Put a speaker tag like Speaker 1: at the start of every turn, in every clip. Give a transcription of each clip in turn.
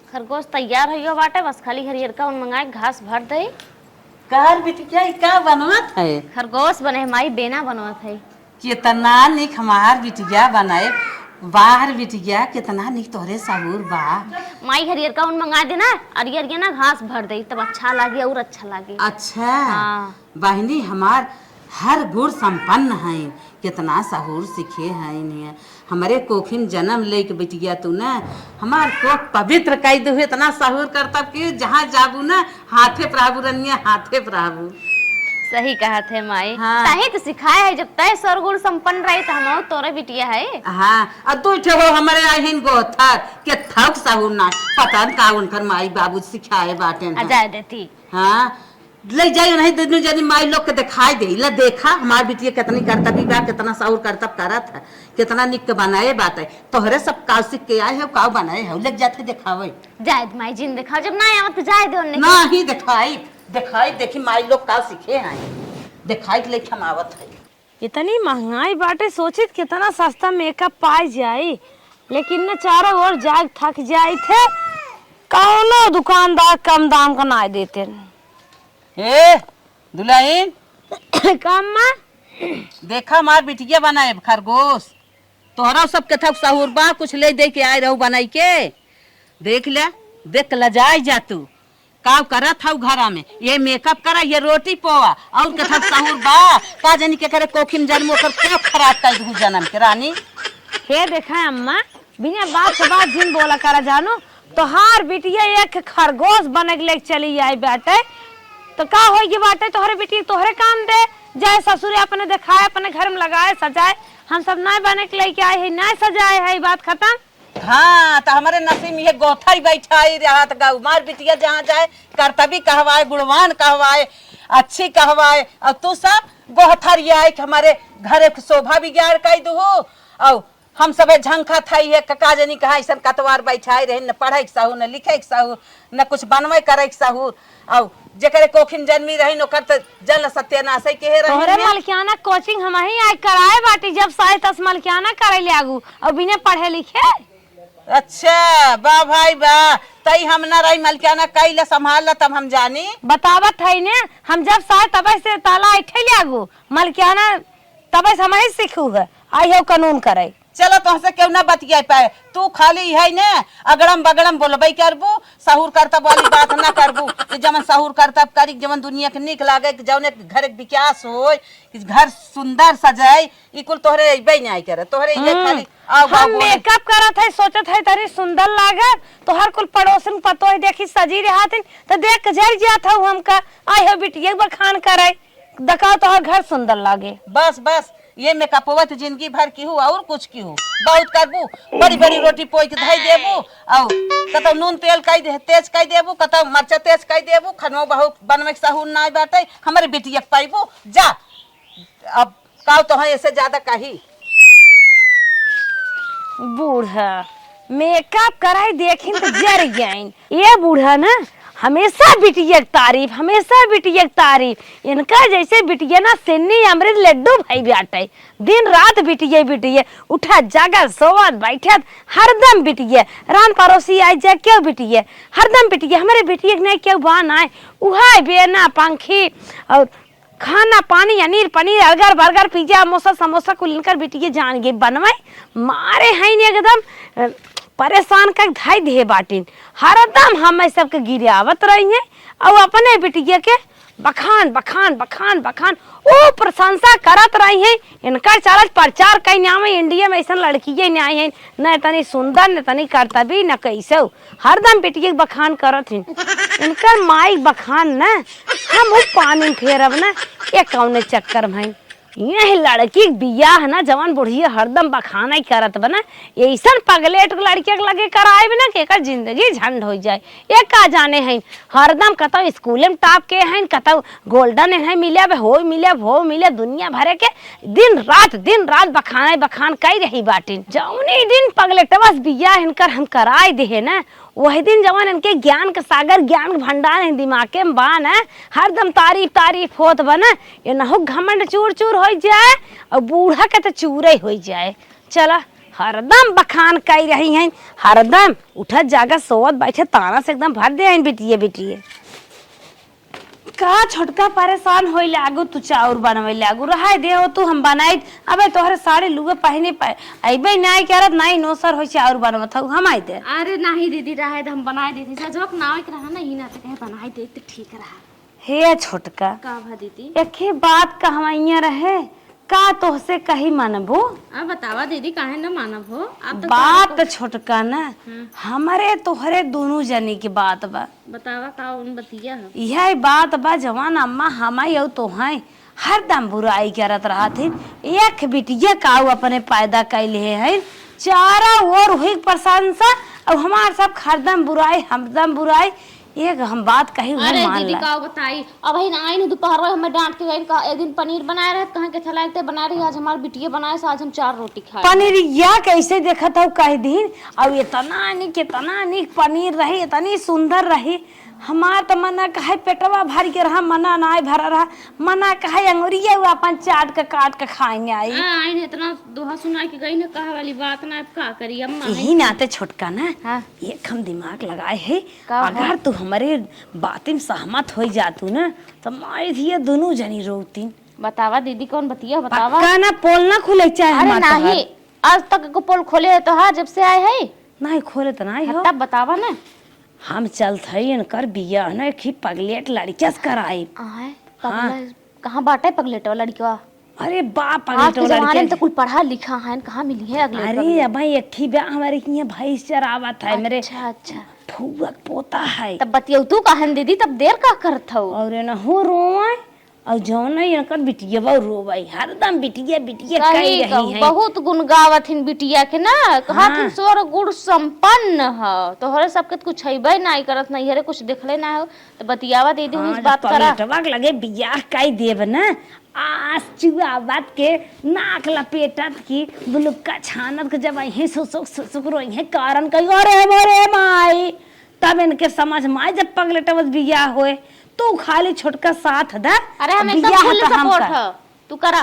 Speaker 1: खरगोश तैयार हो बाटे, बस खाली हरियर का उन मंगाए घास भर दे।
Speaker 2: कार बिटिया ई का बनवत है?
Speaker 1: खरगोश बने माई बेना बनवत है।
Speaker 2: कितना निक हमार बिटिया बनाए। बाहर बिटिया कितना निक तोहरे सहूर बा।
Speaker 1: माई हरियर का उन मंगा देना, अरियर ना घास भर दे तब अच्छा लागे और अच्छा लागे।
Speaker 2: अच्छा
Speaker 1: हाँ
Speaker 2: बहनी हमार हर गुण संपन्न है। कितना सहूर सीखे हैं। हमारे कोखिन जन्म लेके बिटिया तू ना हमार कोख पवित्र कई दू। इतना सहूर करता कि जहाँ जाबू ना हाथे प्रभु रनिया हाथे प्रभु।
Speaker 1: सही कहा थे माई।
Speaker 2: हाँ।
Speaker 1: ताही तो सिखाए है, जब तय सरगुण संपन्न रही तो हम तोरे बिटिया है।
Speaker 2: हाँ और तू ठो हमारे आहिन गोथर के थक सहूर ना पता न का उनकर माई बाबू सिखाए बाटे ना।
Speaker 1: अजाय देती।
Speaker 2: हाँ ले जाइयो नहीं दोनों जनी माई लोग के दिखाई दे। ला देखा हमार बिटिया कितनी करतबी बा, कितना सहूर करतब करत है, कितना निक के बनाए बात है। तोहरे सब काव सीख के आए हो, काव बनाए हो, लग जाते दिखावे।
Speaker 1: जायद माई जिन देखा जब ना आवत जाय दे उन्ने
Speaker 2: ना ही दिखाई दिखाई देखी माई लोग काव सीखे हैं, दिखाई के लेके हम आवत है।
Speaker 3: इतनी महंगाई बाटे, सोचित कितना सस्ता मेकअप पाई जाई, लेकिन न चारों ओर जाग थक जाई थे। कौनो दुकानदार कम दाम का ना देते।
Speaker 2: ए दुल्हन
Speaker 3: कम मां
Speaker 2: देखा मार बिटिया बनाए खरगोश। तोहरा सब के थक सहूर बा, कुछ ले दे के आए रहू बनाई के। देख ले देख लजाई जा तू काव करत हऊ घरा में। ये मेकअप करा, ये रोटी पोवा और के थक सहूर बा। का जानी के करे कोखिन जन्म कर क्या खराब कर दू जन्म के रानी।
Speaker 3: हे देखा अम्मा, बिना बात से बात जिन बोला करा जानो। तोहार बिटिया एक खरगोश बने के लेके चली आई बाटे, तो का होगी बाटे तोहरे बेटी तोहरे काम दे जाए। ससुर अपने दिखाए, अपने घर में लगाए सजाए। हम सब नए बने के लेके आए है, नए सजाए है, बात खत्म।
Speaker 2: हाँ तो हमारे नसीब में ये गोथा ही बैठा ही रहा गौ। मार बिटिया जहाँ जाए कर्तव्य कहवाए, गुणवान कहवाए, अच्छी कहवाए। और तू सब गोहथर आए कि हमारे घर शोभा बिगाड़ कई दू। और हम सब झंखा थाई है कका जनी कहा ऐसा कतवार बैठाई रहे, न पढ़े के सहू, न लिखे के सहू, न कुछ बनवे करे के सहू। और जेकरे कोखिन जन्मी रही नोकर त जल सत्यानाश के रही।
Speaker 3: तोहरे मलकियाना कोचिंग हम ही आई कराए बाटी, जब साए तस मलकियाना करे ले आगू और बिना पढ़े लिखे।
Speaker 2: अच्छा बा भाई बा, तई हम न रही मलकियाना कई ला संभाल ला तब हम जानी।
Speaker 3: बतावत है ने हम जब साए तबे से ताला ऐठे ले आगू मलकियाना तबे से हम ही सीखू है। आई हो कानून करे।
Speaker 2: चलो तुमसे क्यों ना बतिया पाए। तू खाली है ने अगड़म बगड़म बोलबई करबू, सहूर करतब वाली बात ना करबू। जमन सहूर करतब करी, जमन दुनिया के निक लागे, जौने घर के विकास हो, घर सुंदर सजाए, ई कुल तोहरे अइबे नहीं करे। तोहरे ये खाली
Speaker 3: हम मेकअप करत है, सोचत है तरी सुंदर लागत। तो हर कुल पड़ोसन पतो है देखी सजी रहत तो देख के जर जात हूं हमका। आई हो बिटिया बखान करे, दकाओ तोहर घर सुंदर लागे।
Speaker 2: बस बस ये मेकअपवा तो जिंदगी भर की हूँ और कुछ की हूँ। बहुत करबू, बड़ी बड़ी रोटी पोई के धई देबू, और कतो नून तेल कई दे तेज कई देबू, कतो मरचा तेज कई देबू। खनो बहुत बनवे के सहूर ना बाटे हमारे बिटिया पाइबू। जा अब काव तो है ऐसे ज्यादा कही।
Speaker 3: बूढ़ा मेकअप कराई देखिन तो जर गईन। ये बूढ़ा ना हमेशा बिटिया की तारीफ, हमेशा बिटिया की तारीफ। इनका जैसे बिटिया ना सिन्नी अमृत लड्डू भाई बाटे। दिन रात बिटिया बिटिया, उठा जागत सोवत बैठत हरदम बिटिया। रान पड़ोसी आई जाए क्यों बिटिया, हरदम बिटिया। हमारे बिटिया के नहीं क्यों बान आए उहा बेना पंखी और खाना पानी अनीर पनीर अर्गर बर्गर पिज्जा मोसा समोसा को लेकर बिटिया जान गए बनवाए। मारे हैं एकदम परेशान कर धाई दे बाटिन। हरदम हम सबके गिरावत रही हैं और अपने बिटिया के बखान बखान बखान बखान ओ प्रशंसा करत रही हैं। इनका चालत प्रचार कई नाम है इंडिया में ऐसा लड़की नहीं आई है, न तनी सुंदर न तनी करतबी न कैसे। हरदम बिटिया बखान करत हैं। इनकर माई बखान न हम पानी फेरब न ये कौने चक्कर में। यही लड़की बियाह ना जवान बुढ़िया हरदम बखाना ही करत बना। ऐसा पगलेट लड़की के लगे कराए बिना के एकर जिंदगी झंड हो जाए। ये का जाने हैं हरदम कतो स्कूल में टॉप के हैं, कतो गोल्डन है मिले हो मिले वो मिले दुनिया भरे के। दिन रात बखाना बखान कई रही बाटिन। जौनी दिन पगलेटवा बियाह इनकर हम कराए दे ना, वही दिन जवान इनके ज्ञान का सागर ज्ञान का भंडार है दिमाग में बान है। हरदम तारीफ होत बना। ये न हो घमंड चूर चूर हो जाए और बूढ़ा के तो चूरे हो जाए। चला हरदम बखान कर रही हैं, हरदम उठत जाकर सोवत बैठे ताना से एकदम भर दे हैं बिटिए बिटिए। का छोटका परेशान होई लागू तू चाउर बनवे लागू रहा दे हो तू हम बनाई। अबे तोहरे साड़ी लुगे पहने अबे नहीं करत नहीं नोसर हो चाउर बनवत हूँ हम आई दे।
Speaker 1: अरे नहीं दीदी रहे हम बनाए देती सजवक नाव के रहा नहीं ना तो कहे बनाई देते ठीक रहा।
Speaker 3: हे छोटका
Speaker 1: का भा दीदी
Speaker 3: एक ही बात कहवाइया रहे का तोहसे कही मानबो।
Speaker 1: अब बतावा दीदी काहे न मानब हो आप तो
Speaker 3: बात छोटका ना हमारे तोहरे दोनों जनी की बात बा।
Speaker 1: बतावा का उन बतिया हो
Speaker 3: यह बात बा जवान अम्मा हमाई और तो हैं हरदम बुराई करत रहा थी। एक बिटिया काऊ अपने पैदा कैले है चारा और हुई प्रशंसा और हमार सब हरदम बुराई हमदम बुराई। एक हम बात कही
Speaker 1: अरे दीदी का बताई अब ही ना आई दोपहर में हमें डांट के गई का एक दिन पनीर बनाए रहे कहीं के छलाते बना रही आज हमारे बिटिया बनाए से आज हम 4 रोटी खाए।
Speaker 3: पनीरिया कैसे देखा था कह दिन और इतना निक पनीर रही इतनी सुंदर रही। हमार तो मना कहे पेटवा भर के रहा मना ना भरा रहा मना कहे अंगुरिया अपन चाट के काट के खाएंगे आई
Speaker 1: आई इतना दोहा सुना के गई ना कहा वाली बात ना का करी अम्मा
Speaker 3: यही नाते छोटका ना
Speaker 1: हाँ?
Speaker 3: एक हम दिमाग लगाए है अगर तू हमारे बातें में सहमत हो जातू ना तो माई ये दोनों जनी रोती।
Speaker 1: बतावा दीदी कौन बतिया बतावा
Speaker 3: पक्का ना पोल ना खुले चाहे
Speaker 1: अरे नहीं आज तक को पोल खोले है तो हाँ जब से आए है
Speaker 3: नहीं खोले तो नहीं हो
Speaker 1: तब बतावा ना
Speaker 3: हम चलत है इनकर बिया ना कि पगलेट लड़किया से कराई।
Speaker 1: कहाँ बाटे पगलेट वाला लड़किया।
Speaker 3: अरे बाप
Speaker 1: आज के जमाने में तो कुल पढ़ा लिखा है कहाँ मिली है अगले।
Speaker 3: अरे भाई एक ही ब्याह हमारे यहाँ भैंस चरावत है मेरे
Speaker 1: अच्छा
Speaker 3: फुआ पोता है
Speaker 1: तब बतिया तू कहन दीदी तब देर का करत हो
Speaker 3: और ना हो रोवा और जौन इनकर बिटिया बहु रोवाई हरदम बिटिया बिटिया कह रही है।
Speaker 1: बहुत गुण गावत हिन बिटिया के ना कहत स्वर गुण संपन्न ह तोहरे सबके कुछ हैबे नहीं करत नहीं हरे कुछ देखले ना हो तो बतियावा दीदी इस बात करा
Speaker 3: पलटवा लगे बियाह कई देव ना आज चुआ बात के नाक लपेटत की बुलुक्का छानत के जब यही सुसुक रोई है कारण कई अरे मोरे माई तब इनके समझ में जब पगलेटवा बियाह होए तू खाली छोटका साथ दा।
Speaker 1: अरे हम एकदम फुल सपोर्ट है तू करा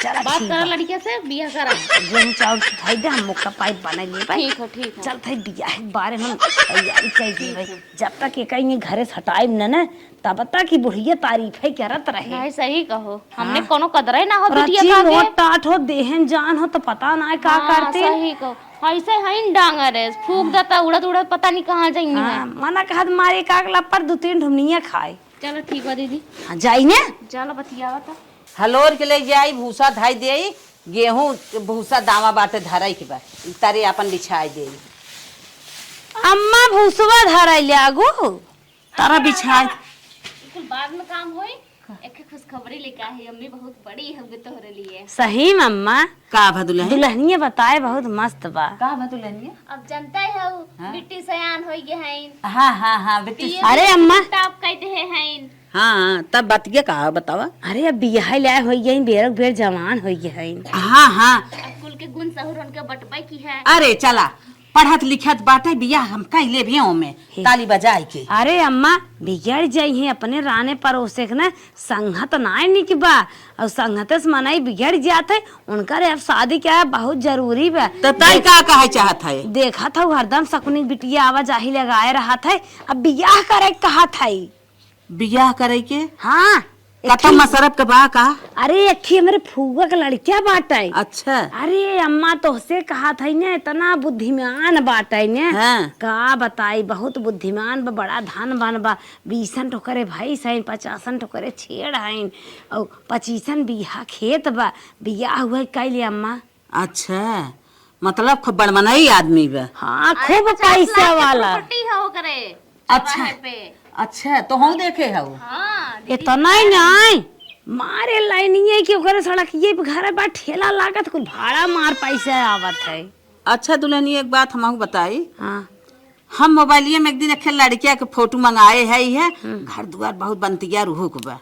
Speaker 3: चला
Speaker 1: बात करा लड़किया से बियाह करा
Speaker 3: गेहूं चाउर खाई दे हम मुक्का पाइप बना लिए भाई
Speaker 1: ठीक है
Speaker 3: चल भाई बियाह के बारे में तैयारी कर दी भाई जब तक ये कहीं घरे हटाई ना तब तक की बुढ़िया तारीफ है करत रहे।
Speaker 1: नहीं सही कहो हमने कोनो कदर ना हो बिटिया का
Speaker 3: टाट हो देहन जान हो तो पता ना का करते
Speaker 1: सही कहो ऐसे है डांगर है फूक देता उड़त उड़त पता नहीं कहाँ जाएंगे।
Speaker 3: मना कहत मारे कागला पर 2-3 ढुमनिया खाए।
Speaker 1: चलो ठीक बा दीदी
Speaker 3: जाई ने
Speaker 1: चलो बतियावा तो
Speaker 2: हलोर के ले जाई भूसा धाई देई गेहूं भूसा दावा बाटे धराई के बा तारे अपन बिछाई देई।
Speaker 3: अम्मा भूसवा धराई ले आगो तारा बिछाई
Speaker 1: कुल बाद में काम होई एक खुशखबरी लेके आई अम्मी बहुत बड़ी है तोहरे लिए।
Speaker 3: सही मम्मा
Speaker 2: का भदुल्हन
Speaker 3: दुल्हनिया बताए बहुत मस्त बा
Speaker 2: का भदुल्हन
Speaker 1: अब जानता है बिट्टी सयान होई गे हैं।
Speaker 2: हाँ बेटी
Speaker 3: अरे अम्मा
Speaker 1: टॉप कहते हैं
Speaker 2: हाँ तब बतिया का बतावा।
Speaker 3: अरे अब बियाह लाए हो गई बेरक बेर जवान हो गई।
Speaker 2: हाँ
Speaker 1: अब कुल के गुण सहूर उनके बटपाई की है।
Speaker 2: अरे चला पढ़त लिखत बाटे बियाह हम कैले भी में ताली बजाई के।
Speaker 3: अरे अम्मा बिगड़ जाई है अपने राने पड़ोसे के ना संगत ना निक बा और संगत से मनाई बिगड़ जाते उनका अब शादी क्या है बहुत जरूरी बा।
Speaker 2: तो तई का कहे चाहत है
Speaker 3: देखा था हरदम सकुनी बिटिया आवाजाही लगाए रहा था अब बियाह करे कहा था
Speaker 2: बियाह करे के।
Speaker 3: हाँ
Speaker 2: कतम मसरफ के बा का।
Speaker 3: अरे एक मेरे फूआ के लड़किया बाटे।
Speaker 2: अच्छा
Speaker 3: अरे अम्मा तो से कहा था ना इतना बुद्धिमान बाटे ने।
Speaker 2: हाँ।
Speaker 3: का बताई बहुत बुद्धिमान बा बड़ा धनवान बा 20 ठोकरे भाई सैन 50 ठोकरे छेड़ हैं और 25 बीघा खेत बा बियाह हुआ कैले अम्मा।
Speaker 2: अच्छा मतलब खूब बड़मनाई आदमी बा।
Speaker 3: हाँ खूब पैसा वाला
Speaker 1: हो करे।
Speaker 2: अच्छा तो हम देखे है
Speaker 3: इतना ही नहीं मारे लाइनिए की ओकरे सड़क ये घर बा ठेला लागत कुल भाड़ा मार पैसा आवत है।
Speaker 2: अच्छा दुल्हनी एक बात हमहू बताई।
Speaker 3: हाँ
Speaker 2: हम मोबाइलिये में एक दिन एक लड़किया के फोटो मंगाए है घर दुआर बहुत बनतिया रूह के बा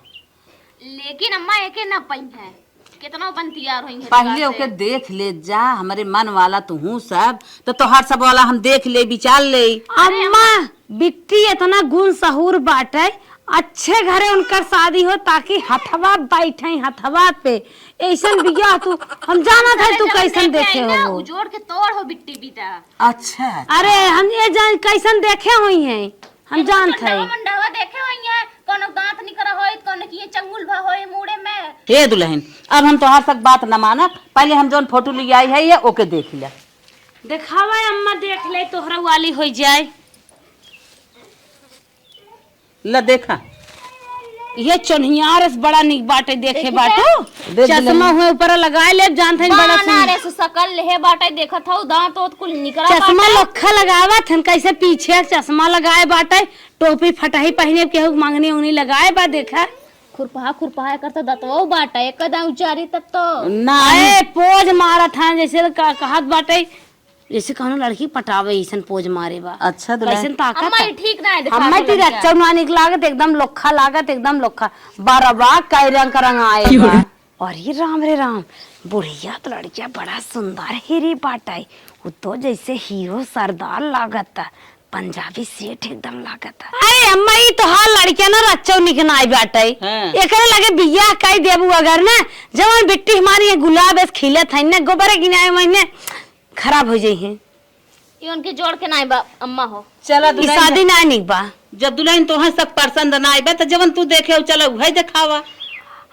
Speaker 1: लेकिन अम्मा एके ना पई है कितना बनतियार होई है।
Speaker 2: पहले ओके देख ले जा हमारे मन वाला तू हूँ सब तो तोहार सब वाला हम देख ले विचार ले।
Speaker 3: अम्मा बिट्टी इतना गुण सहूर बाटे अच्छे घरे उनकर शादी हो ताकि हथवा बैठे हथवा पे ऐसन बिया तू हम जाना था तू कैसन देखे हो वो।
Speaker 1: जोड़ के तोड़ हो बिट्टी बीता।
Speaker 2: अच्छा
Speaker 3: अरे हम ये जान कैसन देखे हुई हैं हम जानते हैं।
Speaker 1: मंडवा देखे हुई है कोनो दांत निकरा होई कोनो की चंगुल भा होई मुड़े में।
Speaker 2: हे दुल्हन अब हम तोहार तक बात न माना, पहले हम जोन फोटो ले आई है ये ओके देख लिया।
Speaker 3: दिखावा अम्मा देख ले तोहरा वाली हो जाए।
Speaker 2: ल देखा
Speaker 3: ये चोनियारस बड़ा निक बाटे देखे बाटो।
Speaker 2: दे
Speaker 3: चश्मा हुए ऊपर लगाए ले जानते हैं बड़ा
Speaker 1: बाना रे से सकल लेहे बाटे देखत हौ दांत ओत कुल निकरा
Speaker 3: चश्मा लखा लगावत हन कैसे पीछे चश्मा लगाए बाटे टोपी फटाही पहने केहू मांगनी उंगनी लगाए बा देखा
Speaker 1: खुरपा करता दतवा बाटे एकदम उचारी तब तो
Speaker 2: ना
Speaker 3: ए पोज मारत हन जैसे कहत बाटे जैसे कहनो लड़की पटावे ऐसन पोज मारे बा।
Speaker 2: अच्छा दुल्हन
Speaker 3: कैसन ताकत
Speaker 1: अम्मा ये ठीक ना है दिखा
Speaker 3: अम्मा तेरी अच्छा ना निक लागत एकदम लोखा लागत एकदम लोखा बारबा कई रंग का रंग आए बा। और ये राम रे राम बुढ़िया तो लड़किया बड़ा सुंदर हीरी बाटाई वो तो जैसे हीरो सरदार लागत पंजाबी सेठ एकदम लागत। अरे अम्मा ये तो हाल लड़किया ना रच्चो निकनाई बाटाई एकरे लगे बियाह कई देबू अगर ना जवन बिट्टी हमारी गुलाब ऐसे खिले थे ना गोबर गिनाए महीने खराब हो जाई है
Speaker 1: ये उनके जोड़ के ना बा अम्मा हो।
Speaker 2: चला
Speaker 3: ई
Speaker 2: दुल्हन
Speaker 3: शादी ना निक बा।
Speaker 2: जब दुल्हन तोहार सब पसंद ना आए तो जवन तू देखे चलो वही दिखावा।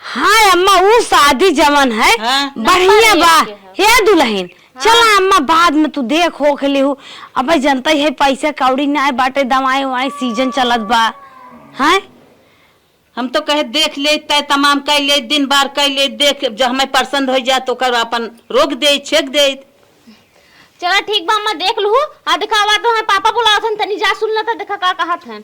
Speaker 3: हाँ अम्मा वो शादी जवन है
Speaker 2: हाँ।
Speaker 3: बढ़िया बा हे दुल्हन चला अम्मा बाद में तू देख हो खेली हूँ अब जनता है पैसे कौड़ी ना बाटे दवाई ववाई सीजन चलत बा। हाँ
Speaker 2: हम तो कहे देख ले तय तमाम कर ले दिन बार कर ले देख जब हमें पसंद हो जाए तो कर अपन रोक दे छेक दे।
Speaker 1: चला ठीक बा अम्मा देख लू आ दिखावा तो है पापा बुलावत हन तनी जा सुन लेता देखा का कहत हन।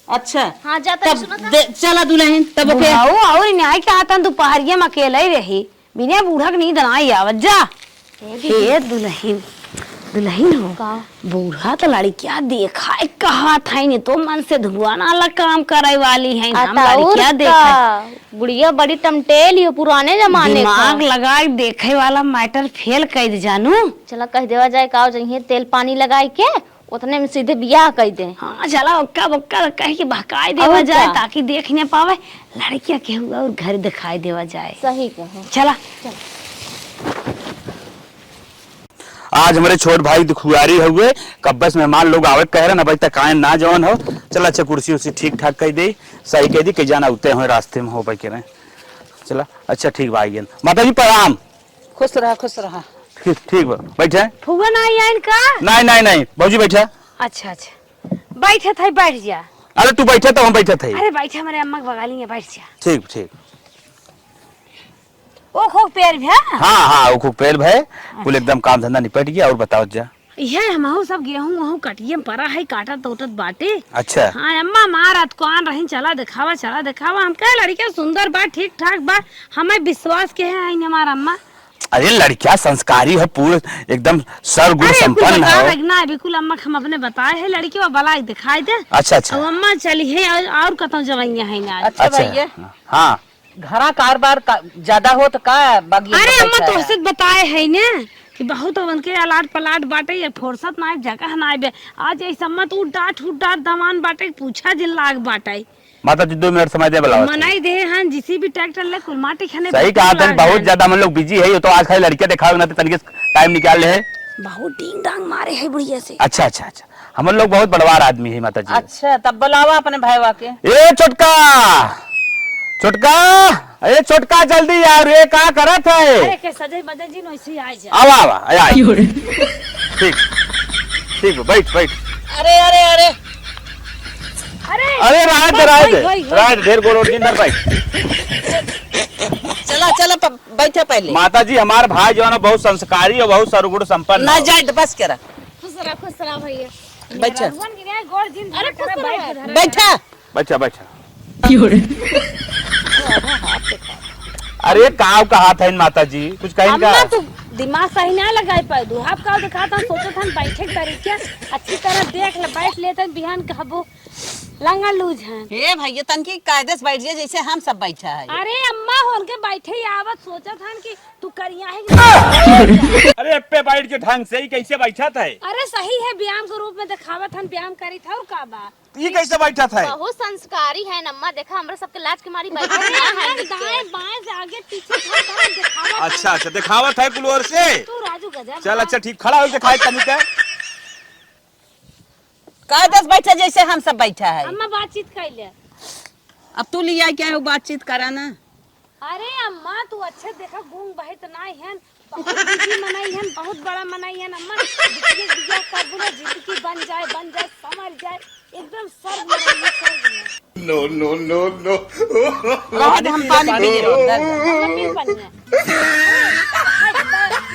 Speaker 2: अच्छा
Speaker 1: हां जा तनी
Speaker 2: तब
Speaker 1: सुनता
Speaker 2: चला दुल्हन तब ओके
Speaker 3: और न्याय के आता दोपहरिया में अकेला ही रही बिना बूढ़ा के नींद ना आवत जा। हे दुल्हन दुल्हन हो
Speaker 1: का
Speaker 3: बूढ़ा तो लड़किया देखा है कहा था नहीं तो मन से धुआं वाला काम करे वाली है हम लड़किया देखा
Speaker 1: बुढ़िया बड़ी टमटेल ही पुराने जमाने
Speaker 3: दिमाग लगाए देखे वाला मैटर फेल कर दे जानू।
Speaker 1: चला कह देवा जाए का जइए तेल पानी लगाई के उतने में सीधे बियाह कर दे।
Speaker 3: हाँ चला ओक्का बक्का कह के बहकाए देवा जाए ताकि देख न पावे लड़किया के हुआ और घर दिखाई देवा जाए।
Speaker 1: सही कहो
Speaker 3: चला
Speaker 4: आज हमारे छोट भाई दुखुआरी हुए कब बस मेहमान लोग आवत कह रहे ना भाई तक आए ना जवन हो चला अच्छा कुर्सी उसी ठीक ठाक कह दे सही कह दी कि जाना उतरे हो रास्ते में हो भाई कह रहे चला अच्छा ठीक भाई माता जी प्रणाम।
Speaker 2: खुश रहा
Speaker 4: ठीक ठीक बैठे
Speaker 3: फुआ ना आई का
Speaker 4: नहीं नहीं नहीं भौजी बैठा।
Speaker 3: अच्छा अच्छा बैठे थे बैठ जा।
Speaker 4: अरे तू बैठे तो हम बैठे थे।
Speaker 3: अरे बैठे हमारे अम्मा के बगाली में बैठ जा।
Speaker 4: ठीक ठीक
Speaker 3: ओ खो पैर भी
Speaker 4: हाँ हाँ वो खूब पैर भय कुल एकदम काम धंधा निपट गया और बताओ जा।
Speaker 3: ये हम सब गेहूं वहूं कटिए परा है काटा तोटत बाटे।
Speaker 4: अच्छा
Speaker 3: हाँ अम्मा मारत को आन रही चला दिखावा हम कह लड़किया सुंदर बा ठीक ठाक बा हमें विश्वास के है हमारा अम्मा।
Speaker 4: अरे लड़किया संस्कारी है पूरे एकदम सर्वगुण संपन्न है
Speaker 3: ना बिल्कुल अम्मा हम अपने बताए है लड़की वो बला दिखाई दे।
Speaker 4: अच्छा अच्छा
Speaker 3: तो अम्मा चली है और कतौ जवैया है ना।
Speaker 2: अच्छा भैया
Speaker 4: हाँ
Speaker 2: घरा कारोबार ज्यादा हो तो का बगिया
Speaker 3: अरे अम्मा तो से बताए है ने कि बहुत उनके अलाट पलाट बाटे ये फुर्सत ना जगह ना बे आज ऐसा मत उठ डाट दमान बाटे पूछा जिन लाग बाटे।
Speaker 4: माता जी 2 मिनट समय दे बुलाओ
Speaker 3: मनाई दे हां जिसी भी ट्रैक्टर ले कुल माटी खाने
Speaker 4: सही कहा था बहुत ज्यादा हम लोग बिजी है ये तो आज खाली लड़कियां दिखाओ ना तनिक टाइम निकाल ले है
Speaker 3: बहुत डिंग डांग मारे है बुढ़िया से।
Speaker 4: अच्छा अच्छा अच्छा हम लोग बहुत बड़वार आदमी है माता जी।
Speaker 2: अच्छा तब बुलावा अपने भाईवा के।
Speaker 4: ए छोटका छोटका अरे छोटका जल्दी यार ये का करत है।
Speaker 3: अरे के सजे बजे जी नोइसी आ जा
Speaker 4: आवा आवा आया ठीक ठीक बैठ बैठ।
Speaker 2: अरे अरे अरे
Speaker 4: अरे रात ढेर गोड़ दिन बैठ।
Speaker 2: चला बैठे पहले।
Speaker 4: माता जी हमारे भाई जो है ना बहुत संस्कारी और बहुत सर्वगुण संपन्न
Speaker 2: ना जाए बस करा
Speaker 1: खुश रहा भैया
Speaker 2: बैठा
Speaker 1: अरे
Speaker 2: बैठा
Speaker 4: बैठा बैठा। अरे काव का हाथ है इन माता जी कुछ कहीं का
Speaker 3: अम्मा तू दिमाग सही ना लगाए पाए दू आप का दिखाता सोचत हम बैठे तरीके अच्छी तरह देख ले बैठ लेते बिहान कहबो लंगा लूज हैं।
Speaker 2: हे भैया तनकी कायदे से बैठ जाइए जैसे हम सब बैठा है।
Speaker 3: अरे अम्मा होन के बैठे ही आवत सोचा था कि तू करिया है।
Speaker 4: अरे पे बैठ के ढंग से ही कैसे बैठा था?
Speaker 3: अरे सही है, व्यायाम के रूप में दिखावत हन, व्यायाम करी था और का बा।
Speaker 4: ये कैसे बैठा था?
Speaker 1: बहुत संस्कारी है नम्मा, देखा हमरा सबके लाज के मारी बैठे
Speaker 3: अरे
Speaker 1: हैं
Speaker 3: अम्मा दाएं बाएं से आगे पीछे दिखावत।
Speaker 4: अच्छा अच्छा दिखावत है कुल ओर से।
Speaker 3: तू राजू गजब।
Speaker 4: चल अच्छा ठीक, खड़ा हो दिखाई तनिक।
Speaker 2: कायदे से बैठा जैसे हम सब बैठा है।
Speaker 3: अम्मा बातचीत कैले।
Speaker 2: अब तू लिया क्या है बातचीत कराना।
Speaker 3: अरे अम्मा तू अच्छे देखा गूंग बहित नाई हन, बहुत बिजी मनाई हन, बहुत बड़ा मनाई हन अम्मा। बिटिया बिटिया कर बोले जिंदगी बन जाए समझ जाए, एकदम स्वर्ग में रहिए, स्वर्ग में।
Speaker 4: No no no no.
Speaker 2: आज हम पानी पी रहे
Speaker 3: अम्मा पी पानी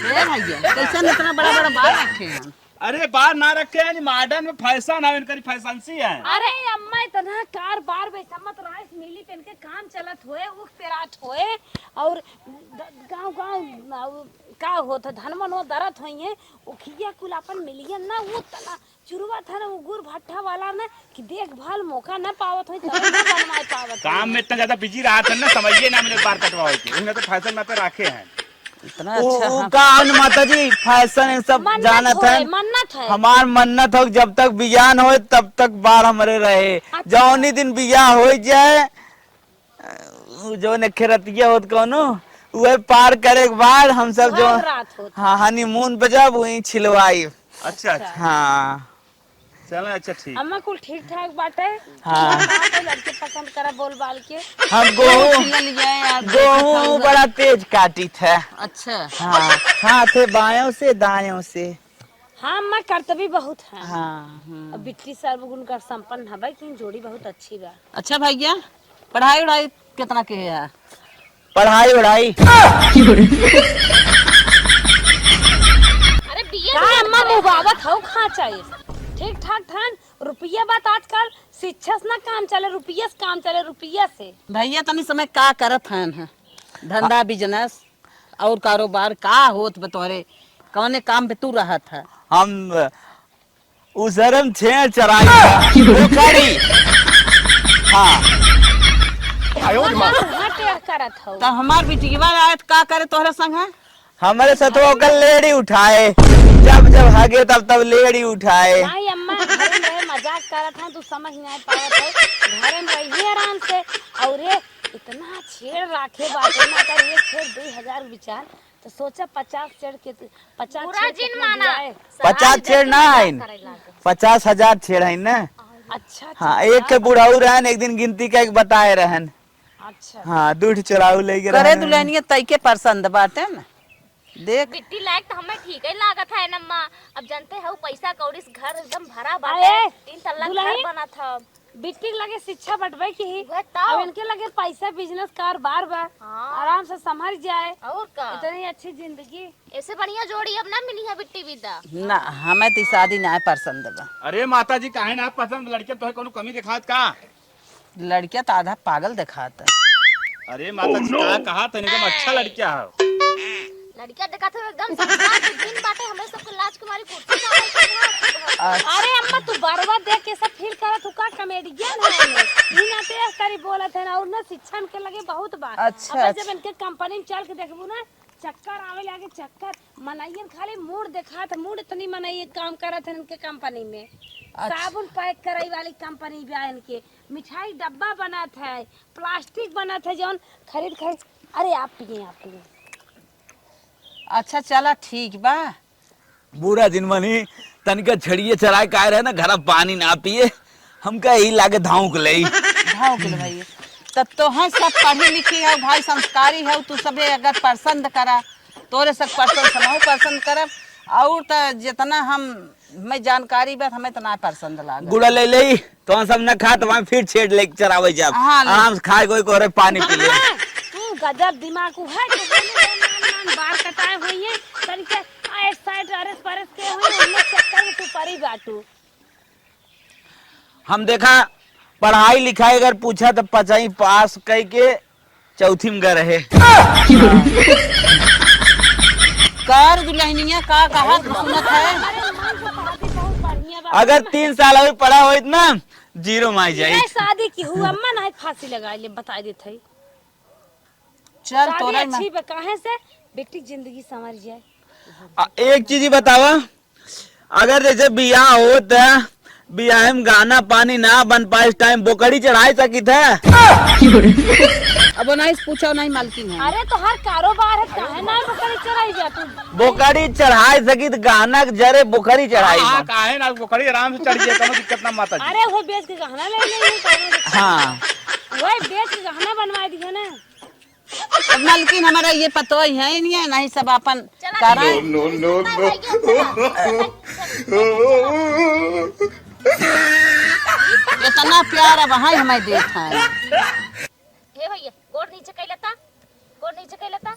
Speaker 2: हे भैया कैसे इतना बड़ा बड़ा बाल रखे हैं।
Speaker 4: अरे बार ना रखे हैं, मॉडर्न में फैशन है, इनका फैशन सी है।
Speaker 3: अरे अम्मा इतना कार बार वैसा मत रहा, मिली पेन के काम चलत होए, उख पेराट होए और गांव गांव का होता धन मन वो दरत होइए, उखिया कुल अपन मिलियन ना वो तना चुरवा था ना वो गुर भट्ठा वाला ना कि देखभाल मौका ना पावत होई, तब ना बनवाए पावत।
Speaker 4: काम में इतना ज्यादा बिजी रहा था ना, समझिए ना, मैंने बार कटवा के इन्हें तो फैशन में पे रखे हैं।
Speaker 2: इतना अच्छा हम
Speaker 5: कान माता जी फैशन सब जानत है।
Speaker 3: मन्नत है
Speaker 5: हमार मन्नत हो जब तक बियान हो तब तक बार हमरे रहे। जौनी दिन बिया हो जाए जो नखरतिया होत कोनो वह पार करे के बाद हम सब जो
Speaker 3: रात होता।
Speaker 5: हाँ हनीमून पे जब वही छिलवाई।
Speaker 4: अच्छा अच्छा
Speaker 5: हाँ
Speaker 4: चलो अच्छा ठीक।
Speaker 3: अम्मा कुल ठीक ठाक बाटे।
Speaker 5: हाँ
Speaker 3: तो लड़के पसंद करा बोल बाल के।
Speaker 5: हम गेहूँ
Speaker 2: लिया यार।
Speaker 5: गेहूँ बड़ा तेज काटी था।
Speaker 2: अच्छा
Speaker 5: हाँ हाथ बायों से दायों से।
Speaker 3: हाँ अम्मा कर्तव्य बहुत है।
Speaker 5: हाँ
Speaker 3: अब बिट्टी सर्वगुण का संपन्न है भाई, की जोड़ी बहुत अच्छी बा।
Speaker 2: अच्छा भैया पढ़ाई उढ़ाई कितना के है?
Speaker 5: पढ़ाई उढ़ाई
Speaker 1: अरे बिया
Speaker 3: का अम्मा मुबावत हो खा चाहिए ठीक ठाक थान रुपया बात आजकल शिक्षा से ना काम चले, रुपया से काम चले, रुपया से।
Speaker 2: भैया तनी समय का करत हैं धंधा बिजनेस और कारोबार का होत बतौरे कौने काम पे तू रहा था?
Speaker 5: हम उसरम छेड़ चराई पोखरी। हाँ
Speaker 3: हट करत हो।
Speaker 2: तो हमार बिटिया आयत का करे तोहरे संग है?
Speaker 5: हमारे सतुआ कल लेडी उठाए, जब जब हगे तब तब लेडी उठाए।
Speaker 3: नहीं अम्मा घर में मजाक करत हैं, तू समझ नहीं पावत है। घर में रहिए आराम से और ये इतना छेड़ राखे बाटे ना कर ये छेड़ 2000 विचार तो सोचा 50 छेड़ के 50
Speaker 1: पूरा जिन माना
Speaker 5: 50 छेड़ ना है, 50,000 छेड़ है न।
Speaker 3: अच्छा
Speaker 5: हाँ एक के बुढ़ाऊ रहन, एक दिन गिनती का एक बताए रहन।
Speaker 3: अच्छा
Speaker 5: हाँ दूध चुराऊ लेके
Speaker 2: करे
Speaker 5: रहन।
Speaker 2: दुल्हनिया तई के पसंद बाटे न देख।
Speaker 1: बिट्टी लायक तो हमें ठीक ही लागत है नम्मा। अब जानते हो पैसा कौड़ी से घर एकदम भरा
Speaker 3: अरे,
Speaker 1: बाटे, 3 तल्ला घर
Speaker 3: दुल्हन?
Speaker 1: बना था।
Speaker 3: बिट्टी लगे शिक्षा बटवे की ही,
Speaker 1: वह तो।
Speaker 3: अब इनके लगे पैसा बिजनेस कारोबार बा,
Speaker 1: हाँ।
Speaker 3: आराम से संभल जाए,
Speaker 1: और का
Speaker 3: इतनी अच्छी जिंदगी।
Speaker 1: ऐसे बढ़िया जोड़ी अब ना मिली है बिट्टी विदा।
Speaker 2: ना हमें तो शादी ना पसंद बा।
Speaker 4: अरे माता जी काहे ना पसंद? लड़के तो है कोनो कमी दिखात का?
Speaker 2: लड़किया तो आधा पागल दिखाता।
Speaker 4: अरे माता जी का कहा था एकदम अच्छा लड़का है।
Speaker 1: लड़किया देखा था एकदम संस्कार के दिन बाटे, हमें सबको लाज के मारी कुर्सी पे बैठे हैं।
Speaker 3: अरे अम्मा तू बरवा देख के सब फील करत तू का कॉमेडियन है ये ना ते करी बोलत है ना और ना शिक्षण के लगे बहुत बात।
Speaker 2: अच्छा,
Speaker 3: अब जब इनके कंपनी में चल के देखबू ना चक्कर आवे लागे, चक्कर मनाइयन खाली मूड देखा था, मूड इतनी मनाइए काम करत है इनके कंपनी में। साबुन पैक कराई वाली कंपनी भी है इनके, मिठाई डब्बा बनात है, प्लास्टिक बनात है जौन खरीद खरीद। अरे आप पिए आप पिए।
Speaker 2: अच्छा चला ठीक बा।
Speaker 5: बुरा दिन मनी तनिका छड़िए चराए काहे रहे ना, घर पानी ना पिए हमका यही लागे धाऊ के लई।
Speaker 2: भाव के भैया तब तो है सब पढ़ी लिखी है भाई, संस्कारी है, तू सबे अगर पसंद करा तोरे सब पसंद समूह पसंद करब और तो जितना हम मैं जानकारी बात हमें तो ना पसंद लागे।
Speaker 5: गुड़ा ले ले तो सब न खा तो फिर छेड़ ले चरावे जब
Speaker 2: हाँ, ले।
Speaker 5: आराम से खाए कोई को पानी पी ले।
Speaker 3: तू गजब दिमाग को है कि नान बाल कटाए हुई है तरीके आए साइड अरस परस के हुई उन्हें चक्कर में तू परी बाटू।
Speaker 5: हम देखा पढ़ाई लिखाई अगर पूछा तो 5वीं पास कई के चौथी में गए रहे।
Speaker 2: कर दुल्हनिया का कहा सुनत है?
Speaker 3: अरे मन से पढ़ाती बहुत बढ़िया बा।
Speaker 5: अगर 3 साल अभी पढ़ा हो ना जीरो माई जाई।
Speaker 3: ये शादी की हुआ अम्मा ना फांसी लगा ले बता देते है।
Speaker 2: चल
Speaker 3: शादी
Speaker 2: तोरा
Speaker 3: अच्छी बा काहे से बेटी जिंदगी संवर जाए।
Speaker 5: एक चीज ही बतावा, अगर जैसे बियाह होता बियाह में गाना पानी ना बन पाए इस टाइम बोकड़ी चढ़ाई सकी था।
Speaker 2: अब नहीं पूछो नहीं मालकिन है।
Speaker 3: अरे तो हर कारोबार है काहे ना बकरी चढ़ाई जा तू।
Speaker 5: बोकड़ी चढ़ाई सकी तो गाना के जरे बोकड़ी चढ़ाई
Speaker 4: हाँ
Speaker 5: ना।
Speaker 4: काहे ना बोकड़ी आराम से चढ़ जाए, कोनो दिक्कत ना माता जी।
Speaker 3: अरे वो बेच के गहना ले ले
Speaker 5: हाँ
Speaker 3: वही बेच के गहना बनवा दिया ना।
Speaker 2: अब मालकिन हमारा ये पतो ही है नहीं है, नहीं सब अपन करा इतना प्यार अब हाँ हमें देखा है।
Speaker 1: हे भैया गोड़ नीचे कैलता, गोड़ नीचे कैलता।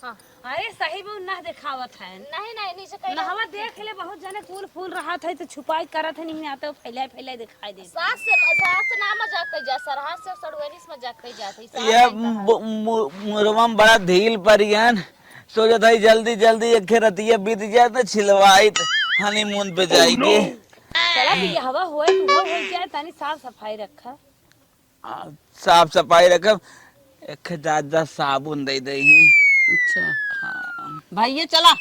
Speaker 1: हाँ
Speaker 3: अरे सही में ना दिखावत है।
Speaker 1: नहीं नहीं नीचे कैला।
Speaker 3: नहवा देख ले बहुत जने फूल फूल रहा था तो छुपाई करत है नहीं आते फैलाए फैलाए दिखाई दे।
Speaker 1: सास से ना मजाक कर जा, सरहा से सड़वेनी से मजाक कर जात है।
Speaker 5: ये मुरवा में बड़ा ढील परियन सोचा था जल्दी जल्दी एक रतिया बीत जाए तो छिलवाई हनीमून पे जाएगी।
Speaker 3: चला भी हवा होए तो हो जाए तानी साफ सफाई रखा।
Speaker 5: साफ सफाई रखब, एक दादा साबुन दे दे।
Speaker 2: अच्छा भाई ये चला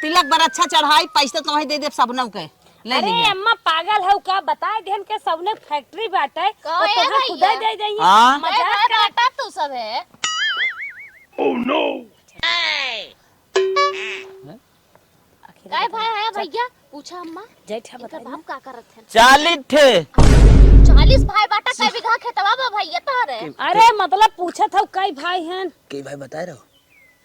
Speaker 2: तिलक बड़ा अच्छा चढ़ाई, पैसा तो वही दे दे सबनों के ले
Speaker 3: अरे
Speaker 2: लीजिए।
Speaker 3: अम्मा पागल है का बताए देन के सबने फैक्ट्री बाटे
Speaker 1: कहो
Speaker 3: और
Speaker 1: ये
Speaker 3: तोहरा
Speaker 1: भैया।
Speaker 3: खुदा दे देंगे।
Speaker 5: हाँ?
Speaker 3: मजाक कर
Speaker 1: बेटा तू सब है। काय भाई है भैया पूछा अम्मा
Speaker 3: जैठा
Speaker 1: इनका
Speaker 3: बता
Speaker 1: बाप का करत है।
Speaker 5: 40 ठे
Speaker 1: 40 भाई बाटा कई बीघा खेतवा बा भैया तोहरे।
Speaker 3: अरे मतलब पूछा था कई भाई हैं।
Speaker 5: के भाई बता रहे हो?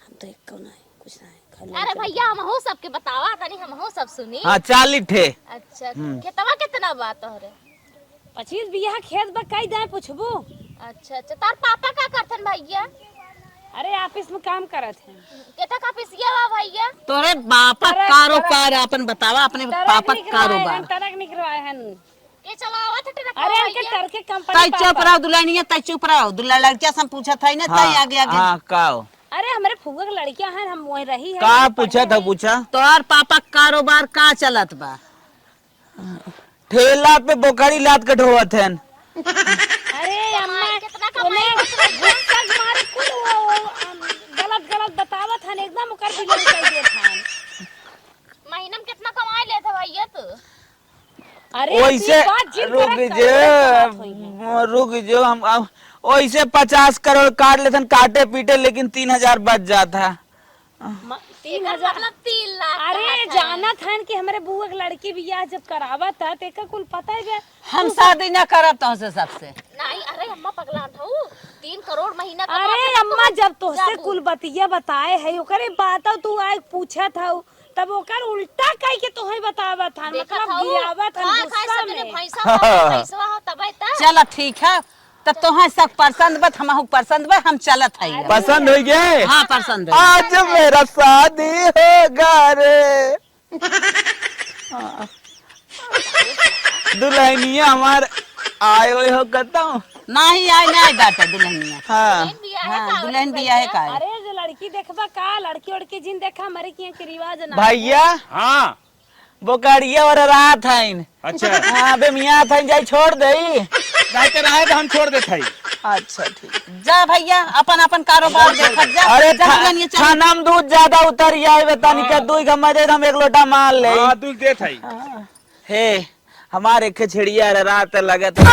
Speaker 3: हम तो एक को नहीं कुछ नहीं खाली
Speaker 1: अरे भैया हम हो सबके बतावा तनी हम हो सब सुनी।
Speaker 5: हाँ 40 ठे।
Speaker 1: अच्छा खेतवा कितना बा तोहरे?
Speaker 3: 25 बीघा खेत बा कई दे पूछबू।
Speaker 1: अच्छा अच्छा तार पापा का करथन भैया?
Speaker 3: अरे ऑफिस में काम करत हैं।
Speaker 1: केटा का पिसिया बा भैया?
Speaker 2: तोरे बापा कारोबार अपन बतावा अपने पापा कारोबार।
Speaker 3: टरक निकलवाए हैं।
Speaker 1: के चलावत है ट्रक
Speaker 3: अरे इनके
Speaker 1: भैया?
Speaker 3: टर के कंपनी
Speaker 2: तई चुप रहो दुल्हनिया, तई चुप रहो। दुल्हा लड़किया से हम पूछा था ना तई आगे आगे।
Speaker 5: हाँ काओ
Speaker 3: अरे हमारे फुआ की लड़कियां हैं हम वही रही है।
Speaker 5: का पूछा था पूछा?
Speaker 2: तोर पापा कारोबार का चलत बा?
Speaker 5: ठेला पे बोकड़ी लाद के ढोवत हैं।
Speaker 3: अरे अम्मा
Speaker 1: कितना कमाई
Speaker 3: गुस्सा मारे कुल गलत गलत बतावत हन एकदम ओकर बिल कर देत हन।
Speaker 1: महीना में कितना कमाई लेते भैया तू?
Speaker 3: अरे
Speaker 5: वैसे
Speaker 3: ऐसी बात जिन
Speaker 5: रुक
Speaker 3: तरह
Speaker 5: जो
Speaker 3: करत हुई है।
Speaker 5: रुक जो हम वैसे 50 करोड़ काट लेते काटे पीटे, लेकिन 3000 बच जाता।
Speaker 3: 3000
Speaker 1: मतलब 3 लाख।
Speaker 3: अरे जाना था कि हमारे बुआ की लड़की बियाह जब करावा था तेका कुल पता है बे।
Speaker 2: हम शादी न करब तो से सबसे।
Speaker 1: नहीं अरे अम्मा पगला हूँ 3 करोड़ महीना
Speaker 3: अरे अम्मा जब तोहसे कुल बतिया बताए है ओकरे बात तू आए पूछा था तब ओकर उल्टा कह के तोहे बतावा था मतलब गिरावा था गुस्सा में।
Speaker 1: भैंसवा हो तब ता
Speaker 2: चलो ठीक है तब तो सब पसंद बा, हम पसंद बा, हम चलत है।
Speaker 5: पसंद हो गए?
Speaker 2: हाँ पसंद है।
Speaker 5: आज मेरा शादी होगा रे। दुल्हनिया हमार आए हुए हो कहता हूँ।
Speaker 2: नहीं आए नहीं डाटा दुल्हनिया।
Speaker 5: हाँ
Speaker 2: हाँ दुल्हन भी आए का है।
Speaker 3: अरे जो लड़की देखबा का लड़की उड़की जिन देखा हमारे की के रिवाज ना।
Speaker 5: भैया
Speaker 4: हाँ
Speaker 5: बोकड़िया और रात है।
Speaker 4: अच्छा
Speaker 5: हाँ बे मियाँ था जाई छोड़ दे।
Speaker 4: रहते रहे तो हम छोड़ देते हैं।
Speaker 5: अच्छा ठीक।
Speaker 2: जा भैया अपन अपन कारोबार देखत जा।
Speaker 5: अरे
Speaker 2: जा दुल्हनिया चल।
Speaker 5: खाना में दूध ज्यादा उतर जाए बतानी का दूध का मजे हम एक लोटा मार ले।
Speaker 4: हाँ दूध देते हैं।
Speaker 5: हे हमारे के छिड़िया रात लगे तो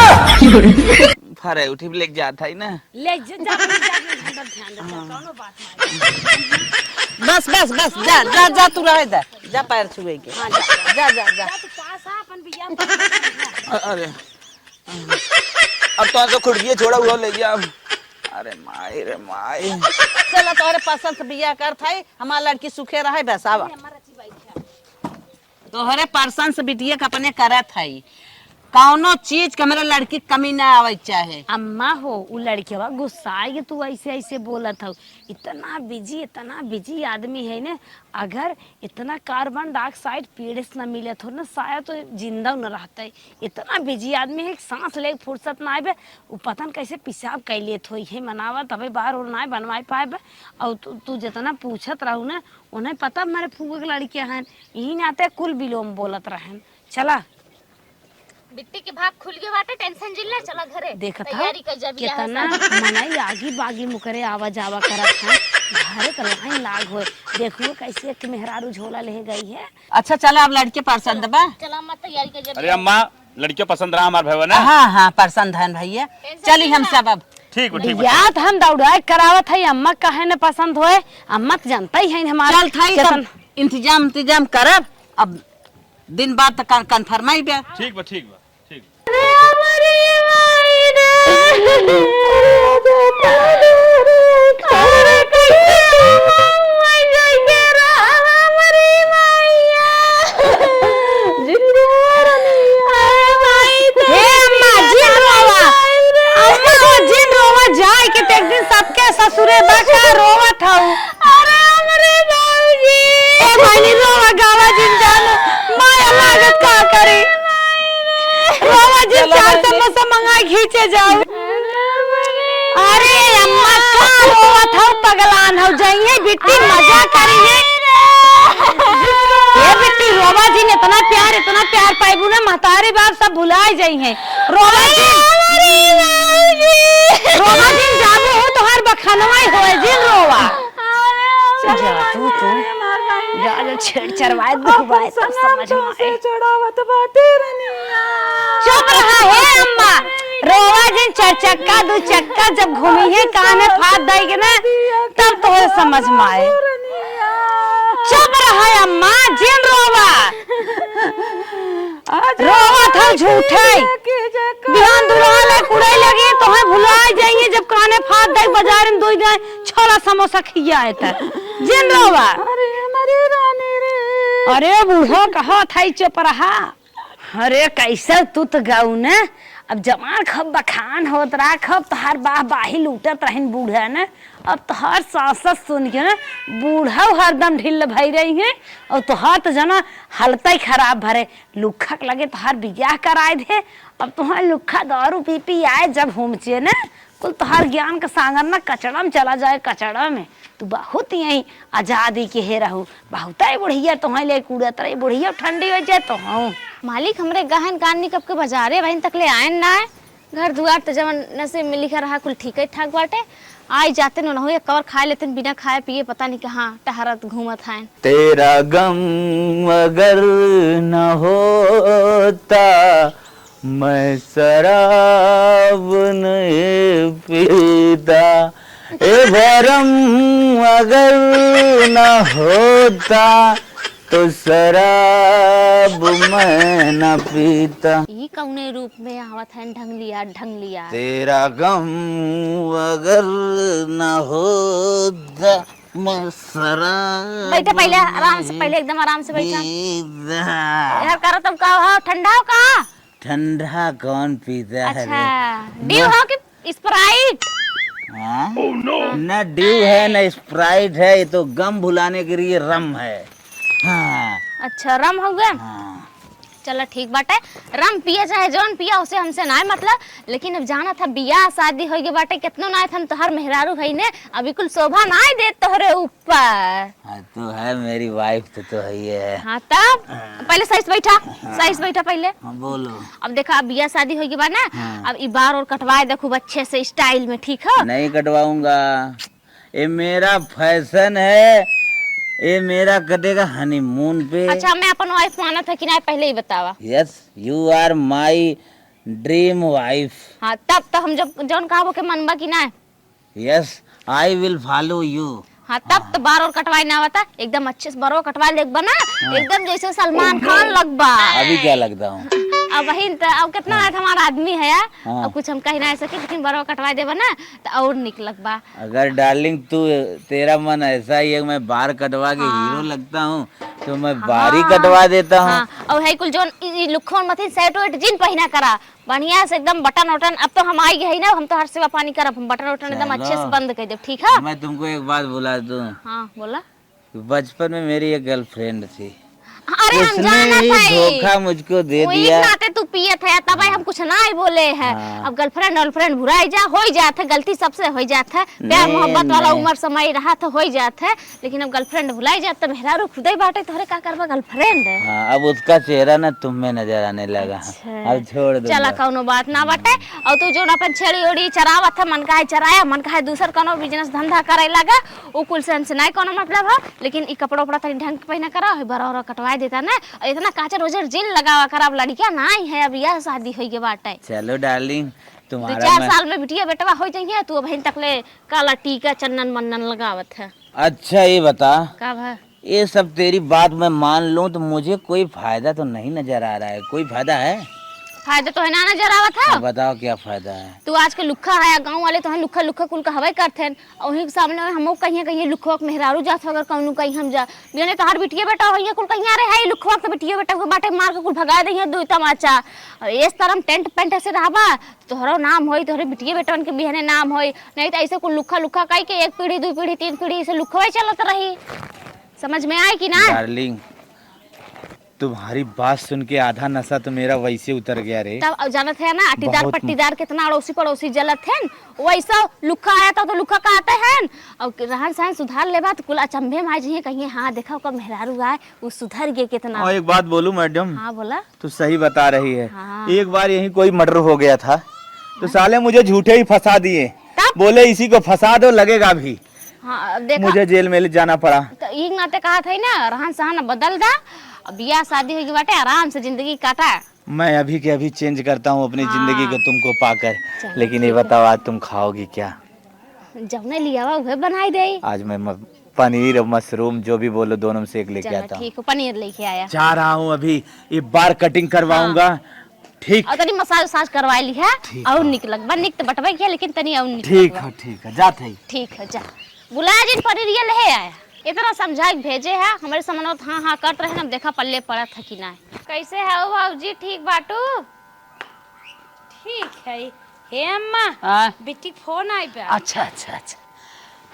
Speaker 5: फरे उठी लेके जाता है ना।
Speaker 3: ले जा ध्यान दे कोनो बात नहीं।
Speaker 2: बस बस बस जा जा जा तू रहे जा जा पैर छुए के।
Speaker 3: हां
Speaker 2: जा जा जा
Speaker 3: तू पास आ अपन बियाह
Speaker 5: अरे अब तो खुड़की छोड़ा हुआ ले गया। अरे माई रे माई।
Speaker 2: चलो तोरे पसंद से बियाह करत है, हमार लड़की सुखे रहे बस आवा। तोहरे पर्सन से बिटिया के अपने करत है, कौनो चीज के मेरे लड़की कमी ना आवे चाहे।
Speaker 3: अम्मा हो उ लड़किया गुस्साए के तू ऐसे ऐसे बोलत हो। इतना बिजी आदमी है ने अगर इतना कार्बन डाइऑक्साइड पेड़ से न मिले तो ना शायद तो जिंदा न रहते। इतना बिजी आदमी है सांस ले फुर्सत ना आए उ पतन कैसे पेशाब कैले थोई है मनावा तबे बाहर और ना बनवाए पाए और तू जितना पूछत रहू ना उन्हें पता मेरे फूफा के लड़कियां हैं यही नाते कुल बिलोम बोलत रहन। चला
Speaker 1: बिट्टी के भाग खुल गए बाटे, टेंशन जिल्ला चला घरे।
Speaker 3: देखत
Speaker 1: तैयारी कर जा बियाह
Speaker 3: कितना मनाई आगी बागी मुकरे आवा जावा करत है घरे कर लाइन लाग होए। देखो कैसे कि मेहरारू झोला ले गई है।
Speaker 2: अच्छा चला अब लड़के पसंद बा।
Speaker 1: चला मत तैयारी कर जा।
Speaker 4: अरे अम्मा लड़कियों पसंद रहा हमारे भाई ना।
Speaker 2: हाँ हाँ पसंद है भैया, चली हम सब अब।
Speaker 4: ठीक है ठीक है।
Speaker 3: या तो हम दौड़ाए करावत है, अम्मा कहे न पसंद होए, अम्मा तो जानता ही है हमारा।
Speaker 2: चल थाई तब इंतजाम करब, अब दिन बाद तक कंफर्म ही बा।
Speaker 4: ठीक बा ठीक बा ठीक।
Speaker 3: ससुरे बाका रोवत हूँ। अरे हमरे बाबूजी ए भाई रोवा गावा जिन जान माया लागत का करी रोवा जिन चार समोसा मंगाई खींचे जाओ। अरे अम्मा का रोवत हूँ पगलान हो जाइए बिट्टी मजा करिए। ये बिट्टी रोवा जिन इतना प्यार पाइबू ना महतारे बाप सब भुलाए जाई हैं। रोवा जिन जाबो हो तो हर बखनवाई होए जिन रोवा। जा तू जा छेड़ चरवाए दुखवाए सब समझ में आए।
Speaker 2: चढ़ावत बाटे रनिया।
Speaker 3: चुप रहा है अम्मा, रोवा जिन चार चक्का दो चक्का जब घूमी है कान में फाद देगी ना तब तो समझ में आए। चुप रहा है अम्मा जिन रोवा था झूठे बिहान दुल्हा ले कुड़े लगे तो है भुलाए जाएंगे जब काने फाद दे बाजार में दो जाए छोला समोसा खियाए त जिन रोवा।
Speaker 2: अरे हमारी रानी रे।
Speaker 3: अरे बूढ़ो कहा था चुप रहा। अरे कैसे तू तो गाऊ न अब जवान खब बखान होत रहा खब तो हर बाह बाही लूटत रहन बूढ़ा न। अब तो हर सास सुन के ना बूढ़ा हरदम ढिल भई रही है और तो हर तो जना हालत ही खराब भरे लुखा लगे तो हर बियाह कराए थे। अब तुम्हारे लुखा दारू पी पी आए जब होमचे न कुल तो हर ज्ञान का सांगर ना कचड़ा में चला जाए कचड़ा में। तू बहुत यही आजादी के हे रहू बहुत बुढ़िया तुम्हें ले कूड़त रही बुढ़िया ठंडी हो जाए तो हूँ।
Speaker 1: मालिक हमरे गहन कान कब के बाजारे बहन तक ले आए ना है घर दुआर तो जवन नसीब में लिखा रहा कुल ठीक ठाक बाटे आई जाते न हो कवर खा लेते बिना खाए पिए पता नहीं कहाँ टहरत घूमत हैं।
Speaker 5: तेरा गम अगर न होता मैं शराब नहीं पीता, ए भरम अगर न होता तो शराब मैं न पीता।
Speaker 1: ये कौने रूप में आवत है ढंग लिया
Speaker 5: तेरा गम अगर न होता मैं शराब।
Speaker 1: बैठे पहले आराम से पहले एकदम आराम से बैठा यार करो तुम का हो ठंडा हो का
Speaker 5: ठंडा कौन पीता है?
Speaker 1: अच्छा ड्यू हो कि स्प्राइट?
Speaker 5: हाँ? न ड्यू है न स्प्राइट है, ये तो गम भुलाने के लिए रम है। हाँ।
Speaker 1: अच्छा रम हो गया।
Speaker 5: हाँ।
Speaker 1: चलो ठीक बाटे रम पिया चाहे जौन पिया उसे हमसे ना मतलब, लेकिन अब जाना था बियाह शादी हो गई बाटे कितनो ना हम तोहर मेहरारू है ने अभी कुल शोभा ना दे तोहरे ऊपर।
Speaker 5: हाँ तो है मेरी वाइफ तो है ये है।
Speaker 1: हाँ तब पहले सही से बैठा सही से बैठा पहले।
Speaker 5: हाँ बोलो।
Speaker 1: अब देखा अब बियाह शादी हो गई बा ना। अब ई बार और कटवाए देखो अच्छे से स्टाइल में ठीक है।
Speaker 5: नहीं कटवाऊंगा, ये मेरा फैशन है, ये मेरा कटेगा हनीमून पे।
Speaker 1: अच्छा मैं अपन वाइफ माना था कि नहीं पहले ही बतावा।
Speaker 5: Yes you are my dream wife.
Speaker 1: हाँ तब तो हम जब जौन कहा के मनबा की ना।
Speaker 5: Yes I will follow you.
Speaker 1: हाँ तब तो बार और कटवाई ना बता एकदम अच्छे से बारो कटवा ले बना एकदम जैसे सलमान खान लगबा।
Speaker 5: अभी क्या लगता हूँ?
Speaker 1: अब वही तो अब कितना हमारा आदमी है यार।
Speaker 5: हाँ।
Speaker 1: अब कुछ हम कह ना सके लेकिन बारो कटवा दे बना तो और निक लगबा।
Speaker 5: अगर डार्लिंग तू तेरा मन ऐसा ही है मैं बार कटवा के हीरो लगता हूँ तो मैं बार ही कटवा देता हूँ।
Speaker 1: हाँ और है कुल जोन लुखोन मथी सेट वेट जिन पहिना करा बढ़िया से एकदम बटन वटन। अब तो हम आई गए ना हम तो हर सेवा पानी करब हम बटन वटन एकदम अच्छे से बंद कर दे ठीक है।
Speaker 5: मैं तुमको एक बात बुला दूं।
Speaker 1: हाँ बोला।
Speaker 5: बचपन में मेरी एक गर्लफ्रेंड थी।
Speaker 1: अरे हम
Speaker 5: उसने
Speaker 1: जाना
Speaker 5: ही
Speaker 1: था ही।
Speaker 5: धोखा मुझको दे
Speaker 1: वही
Speaker 5: दिया।
Speaker 1: नाते तू पिए थे तब हम कुछ ना ही बोले है।
Speaker 5: हाँ।
Speaker 1: अब गर्लफ्रेंड भुराई जा हो जात है, गलती सबसे हो जात है, प्यार
Speaker 5: नहीं,
Speaker 1: मोहब्बत वाला
Speaker 5: नहीं।
Speaker 1: उम्र समय रहा तो हो जात है, लेकिन अब गर्लफ्रेंड भुलाई जात तो मेहरारू खुदे बाटे तोहरे का करबा गर्लफ्रेंड है।
Speaker 5: हाँ, अब उसका चेहरा ना तुम में नजर आने लगा। अब छोड़ दो।
Speaker 1: चला कौनो बात ना बाटे। और तू जो अपन छेड़ी ओड़ी चरावत है, मन का है चराया, मन का है दूसर कोनो बिजनेस धंधा करे लगा, उ कुल से हमसे नहीं कोनो मतलब है। लेकिन ई कपड़ा उपड़ा तनी ढंग के पहना करा, बरा कटवा देता ना, और इतना काचा रोजर जेल लगावा करा। अब लड़कियां ना ही है, अब यह शादी होई के बाटे।
Speaker 5: चलो डार्लिंग,
Speaker 1: दो
Speaker 5: तुम्हारा
Speaker 1: 4
Speaker 5: मैं...
Speaker 1: साल में बिटिया बेटवा हो जाइए, तू अभी तक ले काला टीका चंदन मंदन लगावत है।
Speaker 5: अच्छा ये बता,
Speaker 1: का भा
Speaker 5: ये सब तेरी बात मैं मान लूं तो मुझे कोई फायदा तो नहीं नजर आ रहा है। कोई फायदा है?
Speaker 1: फायदा तो है ना नजर आवत है।
Speaker 5: हाँ, बताओ क्या फायदा है।
Speaker 1: तू आज के लुखा है, गांव वाले तो लुखा लुखा कुल का हवाई करते हैं, और वही के सामने हमो कहीं लुखवा के मेहरारू जात हो, अगर कहूं कहीं हम जा बिने तो हर बिटिया बेटा होइए कुल कहीं अरे है लुखवा के बिटिया बेटा को बाटे मार के कुल भगा देइए दू तमाचा। और इस तरह टेंट पेंट से रहबा तोहरो नाम होई, तोहरे बिटिया बेटन के बिहने नाम होई, नहीं तो ऐसे कुल लुखा लुखा कई के 1 पीढ़ी 2 पीढ़ी 3 पीढ़ी से लुखवा चलत रही। समझ में आए कि ना?
Speaker 5: डार्लिंग, तुम्हारी बात सुन के आधा नशा तो मेरा वैसे उतर गया रे।
Speaker 1: तब जानत है ना अटीदार
Speaker 5: बहुत-
Speaker 1: पट्टीदार कितना अड़ोसी पड़ोसी जलत है, वैसा लुखा आया था तो लुखा का आते हैं। और रहन सहन सुधार लेबा तो कुल अचंभे में आ जाइए, कहिए हाँ देखा ओकर मेहरारू आए वो सुधर गए कितना।
Speaker 5: और एक बात बोलूं मैडम,
Speaker 1: हाँ बोला।
Speaker 5: तू सही बता रही है।
Speaker 1: हाँ।
Speaker 5: एक बार यही कोई मर्डर हो गया था तो साले मुझे झूठे ही फंसा दिए।
Speaker 1: तब?
Speaker 5: बोले इसी को फंसा दो लगेगा भी।
Speaker 1: हाँ अब देखा
Speaker 5: मुझे जेल में ले जाना पड़ा।
Speaker 1: तो एक नाते कहा था ना रहन सहन बदल दा, अब बियाह शादी होगी बाटे आराम से जिंदगी काटा।
Speaker 5: मैं अभी के अभी चेंज करता हूँ अपनी
Speaker 1: हाँ।
Speaker 5: जिंदगी को तुमको पाकर।
Speaker 1: चलो,
Speaker 5: लेकिन ये
Speaker 1: ठीक है।
Speaker 5: बताओ आज तुम खाओगी क्या?
Speaker 1: जब ने लिया हुआ वह बनाई दे।
Speaker 5: आज मैं पनीर और मशरूम जो भी बोलो दोनों में से एक लेके
Speaker 1: चलो
Speaker 5: आता हूँ।
Speaker 1: ठीक है, पनीर लेके आया।
Speaker 5: जा रहा हूँ अभी, ये बार कटिंग करवाऊंगा। ठीक
Speaker 1: और तनी मसाज वसाज करवा ली है, और निकलक बन निक तो बटवा किया, लेकिन तनी और निकलक
Speaker 5: ठीक
Speaker 1: बा।
Speaker 5: है ठीक है, जाते ही।
Speaker 1: ठीक है जा बुलाया जिन पनीरिया ले आया, इतना समझा के भेजे है हमारे सामने। हाँ हाँ करते रहे ना, देखा पल्ले पड़ा था कि ना। कैसे है ओ बाबूजी? ठीक बाटू?
Speaker 3: ठीक है। हे अम्मा,
Speaker 6: हाँ,
Speaker 3: बेटी फोन आई बा।
Speaker 6: अच्छा अच्छा अच्छा।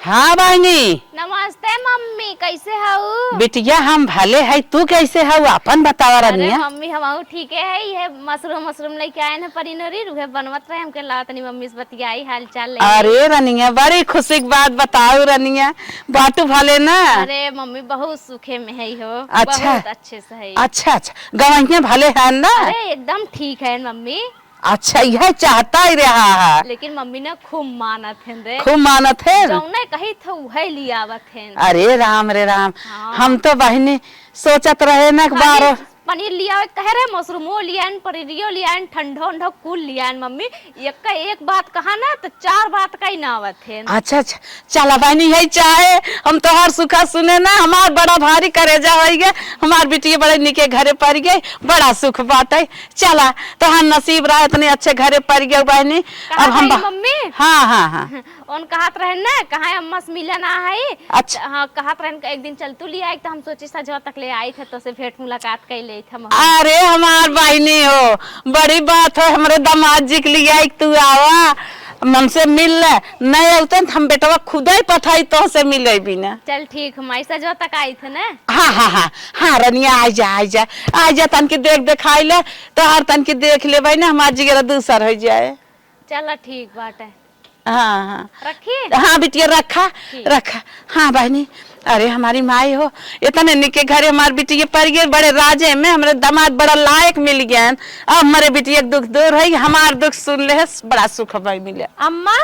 Speaker 6: हाँ बहनी,
Speaker 1: नमस्ते मम्मी, कैसे है?
Speaker 6: बिटिया हम भले है, तू कैसे है अपन बतावा
Speaker 1: अरे
Speaker 6: रनिया।
Speaker 1: मम्मी हम ठीक है, ये मशरूम लेके आए ना पनीरी रुहे बनवत रहे, हमके ला तनी मम्मी से बतियाई हाल चाल ले।
Speaker 6: अरे रनिया बड़ी खुशी की बात बताओ रनिया, बाटू भले ना।
Speaker 1: अरे मम्मी बहुत सुखे में है हो।
Speaker 6: अच्छा।
Speaker 1: बहुत अच्छे से है।
Speaker 6: अच्छा अच्छा, गवैया भले है ना।
Speaker 1: अरे एकदम ठीक है मम्मी,
Speaker 6: अच्छा यह चाहता ही रहा है,
Speaker 1: लेकिन मम्मी ने खूब मानत है रे,
Speaker 6: खूब मानत है।
Speaker 1: जौने कही थे वही लियावत है।
Speaker 6: अरे राम रे राम,
Speaker 1: हाँ।
Speaker 6: हम तो बहनी सोचत रहे ना एक बार।
Speaker 1: पनीर लिया कह रहे, मशरूमो लिया, पनीरियो लिया, ठंडो ठंडो कुल लिया मम्मी। एक का एक बात कहा ना तो 4 बात का ही ना आवत है।
Speaker 6: अच्छा अच्छा, चला बहनी यही चाहे हम तो हर सुखा सुने ना, हमार बड़ा भारी करेजा हो गए, हमार बिटिया बड़े निके घरे पड़ गए, बड़ा सुख बात है। चला तो हम नसीब रहा इतने अच्छे घरे पड़ गए बहनी।
Speaker 1: कहा
Speaker 6: अब हम
Speaker 1: गई मम्मी?
Speaker 6: हाँ हाँ हाँ।
Speaker 1: उन कहत रहे ना कहा अम्मा से मिला ना है।
Speaker 6: अच्छा।
Speaker 1: हाँ कहत रहे एक दिन चल तू लिया आई, तो हम सोची सजवा तक ले आई थे तो से भेंट मुलाकात कर ले थे।
Speaker 6: अरे हमार बहनी हो, बड़ी बात है, हमारे दामाद जी के लिए आई तू आवा हमसे मिल ले, नहीं आते हम बेटवा खुद ही पठाई तो से मिले भी ना।
Speaker 1: चल ठीक, हम ऐसा जो तक आई थे ना।
Speaker 6: हाँ हाँ हाँ हाँ रनिया आ जा तन की देख दिखाई ले, तो हर तन की देख ले भाई ना, हमार जिगरा दूसर हो जाए।
Speaker 1: चल ठीक बात है,
Speaker 6: हाँ हाँ
Speaker 1: रखिए।
Speaker 6: हाँ बिटिया रखा
Speaker 1: ठीक।
Speaker 6: रखा। हाँ बहनी, अरे हमारी माई हो, इतने निके घरे हमारे बिटिया पड़ गए, बड़े राजे में हमारे दामाद बड़ा लायक मिल गया। अब हमारे बिटिया के दुख दूर है, हमार दुख सुन ले, बड़ा सुख भाई मिले।
Speaker 3: अम्मा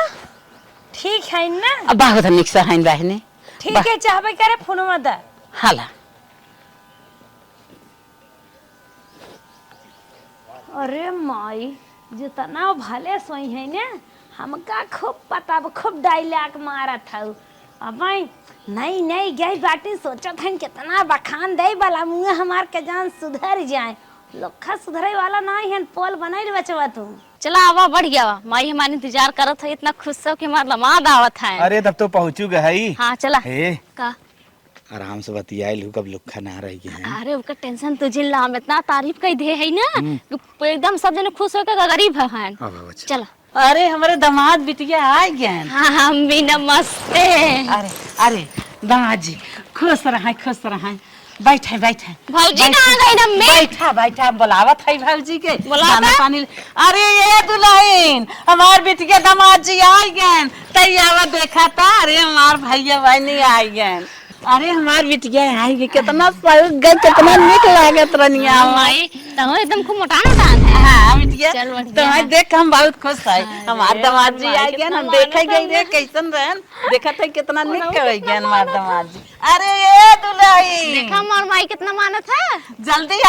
Speaker 3: ठीक है ना?
Speaker 6: अब बहुत निक से है बहनी।
Speaker 3: ठीक है, चाहबे करे फोन में दा।
Speaker 6: हाला
Speaker 3: अरे माई जितना भले सोई है ना, हमका खूब पता, खूब डायलॉग मारा था। अब नहीं नहीं गई बाटी सोचत हन कितना बखान दे वाला मुँह हमार के जान सुधर जाए। लोखा सुधरे वाला नहीं है, पोल बनाई बचवा तू।
Speaker 1: चला आवा बढ़ गया वा, माई हमारे इंतजार करत है, इतना खुश हो कि हमार लमाद आवत है।
Speaker 5: अरे तब तो पहुंचू गई।
Speaker 1: हाँ चला।
Speaker 5: हे
Speaker 1: का
Speaker 5: आराम से बतियाई लू, कब लुखा ना रही है।
Speaker 1: अरे उसका टेंशन तुझे ला, हम इतना तारीफ कर दे है ना कि एकदम सब जने खुश होकर गरीब है। चला।
Speaker 6: अरे हमारे दामाद बिटिया आ गए।
Speaker 1: हाँ हम भी नमस्ते।
Speaker 6: अरे अरे दामाद जी खुश रहे खुश रहे,
Speaker 2: बैठे बैठे
Speaker 1: भौजी कहाँ गई नम्मी?
Speaker 2: बैठा बैठा बुलावत है भौजी के
Speaker 1: बुलाता?
Speaker 2: दाना पानी। अरे ये दुल्हन हमार बिटिया दामाद जी आई गए तैयार देखा था। अरे हमार भैया बहनी आई गए। अरे हमार बिटिया आई गई कितना सज गई कितना निक लागत रनिया।
Speaker 1: माई तो एकदम खूब मोटान उठान है।
Speaker 2: हाँ बिटिया
Speaker 1: चल बढ़िया
Speaker 2: तुम्हें देख हम बहुत खुश है। हमार दामाद जी आई गए
Speaker 1: कितना
Speaker 2: हम देखे
Speaker 1: मानत
Speaker 2: गई रे
Speaker 1: है।
Speaker 2: कैसन रहन देखा था कितना निक गई गए हमार दामाद जी। अरे ये दुल्हन
Speaker 1: देखा हमार माई कितना मानत है।
Speaker 2: जल्दी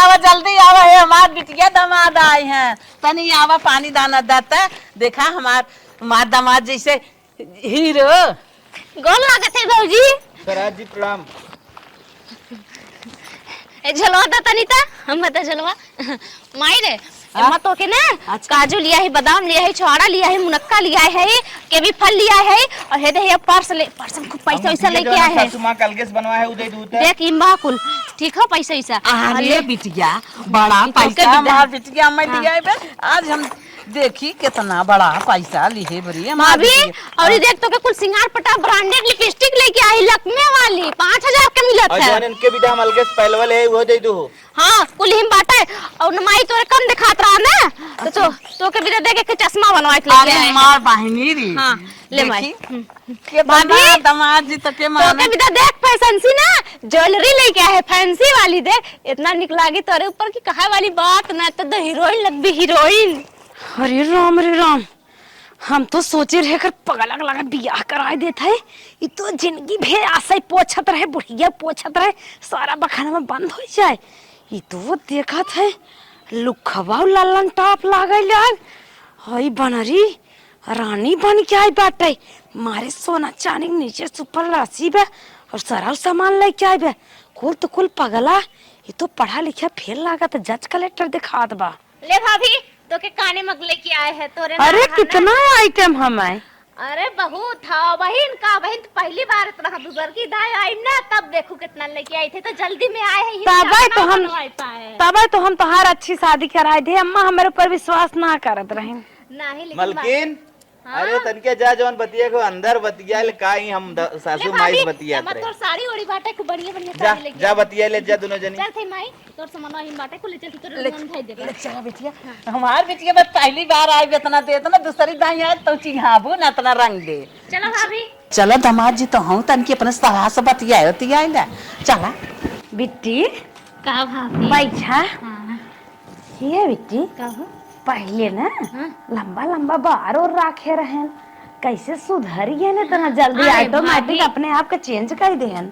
Speaker 2: आवा है हमार बिटिया दामाद आए हैं। तनी आवा पानी दाना दाता देखा हमार दामाद जैसे हीरो।
Speaker 1: गोल लागत है भौजी।
Speaker 5: स्वराज जी प्रणाम।
Speaker 1: ए झलवा दा तनीता हम बता झलवा माई रे अम्मा तो के ना काजू लिया है बादाम लिया है छोड़ा लिया है मुनक्का लिया है के भी फल लिया है और हे दे पर्स में खूब पैसा वैसा लेके आए है।
Speaker 5: सासू मां कलगेस बनवा है उदय दूत है।
Speaker 1: देख इम्बा कुल ठीक है पैसा वैसा।
Speaker 2: अरे बिटिया बड़ा पैसा हमार बिटिया मैं लिया है आज हम देखी कितना बड़ा पैसा लिए बरी हमार
Speaker 1: भाभी
Speaker 2: बिटिया।
Speaker 1: और ये देख तो के कुल सिंगार पटा ब्रांडेड लिपस्टिक लेके आई लकमे वाली 5000 के मिलत
Speaker 5: और
Speaker 1: है।
Speaker 5: जवन इनके भी दाम अलगेस पहलवल है वो दे दो।
Speaker 1: हाँ कुल हिम बाटा है और माई तोरे कम दिखात रहा ना तो के भी दे के चश्मा बनवा के लेके
Speaker 2: अरे
Speaker 1: आए।
Speaker 2: हमार बहनी री
Speaker 1: हाँ ले माई
Speaker 2: के भाभी दामाद जी तो के
Speaker 1: तो
Speaker 2: माने
Speaker 1: के भी देख फैशन सी ना ज्वेलरी लेके आए फैंसी वाली देख इतना निक लागी तोरे ऊपर की कहा वाली बात ना तो हीरोइन लग भी हीरोइन।
Speaker 3: अरे राम हम तो सोचे रहे कर पगला लगा बियाह कराए देता है। ये तो जिंदगी भे आशा पोछत रहे बुढ़िया पोछत रहे सारा बखाना में बंद हो जाए। ये तो देखा थे लुखवा लालन टॉप लागल यार हई बनरी रानी बन के आई बाटे मारे सोना चांदी के नीचे सुपर राशि बे और सारा सामान लेके आई बे कुल पगला। ये तो पढ़ा लिखा फेल लागत जज कलेक्टर दिखात बा।
Speaker 1: ले भाभी तो के काने मग लेके आए हैं तोरे
Speaker 3: अरे
Speaker 1: नाना।
Speaker 3: कितना आइटम हम आए।
Speaker 1: अरे बहुत था बहन का बहन तो पहली बार इतना बुजुर्ग की दाई आई ना तब देखो कितना लेके आई थे तो जल्दी में आए हैं
Speaker 3: तब तो हम तोहार अच्छी शादी कराए थे अम्मा हमारे ऊपर विश्वास ना करत रहे
Speaker 1: नहीं लेकिन
Speaker 5: मलकिन अरे तनके जा जवन बतिया को अंदर बतिया ले काई हम सासू माई बतिया
Speaker 1: मत तोर साड़ी ओड़ी बाटे को बढ़िया बढ़िया
Speaker 5: जा
Speaker 1: साड़ी लेके
Speaker 5: जा बतिया ले जा दोनों जनी।
Speaker 1: चल थे माई तोर सामान हिम बाटे को ले चल तोर मन भाई दे
Speaker 2: चला बिटिया हमार बिटिया बस पहली बार आई इतना दे ना दूसरी दाई आए तो चिहाबू ना इतना रंग दे।
Speaker 1: चलो भाभी
Speaker 2: चलो दामाद जी तो हूँ तन की अपने सलाह से बतिया ना चला
Speaker 3: बिट्टी
Speaker 1: का भाभी
Speaker 3: बैठा ये बिट्टी
Speaker 1: कहो
Speaker 3: पहले ना लंबा लंबा बार और राखे रहन कैसे सुधरिए ने तना जल्दी
Speaker 1: अरे
Speaker 3: ऑटोमेटिक
Speaker 1: भाभी।
Speaker 3: अपने आप के चेंज कर देहन।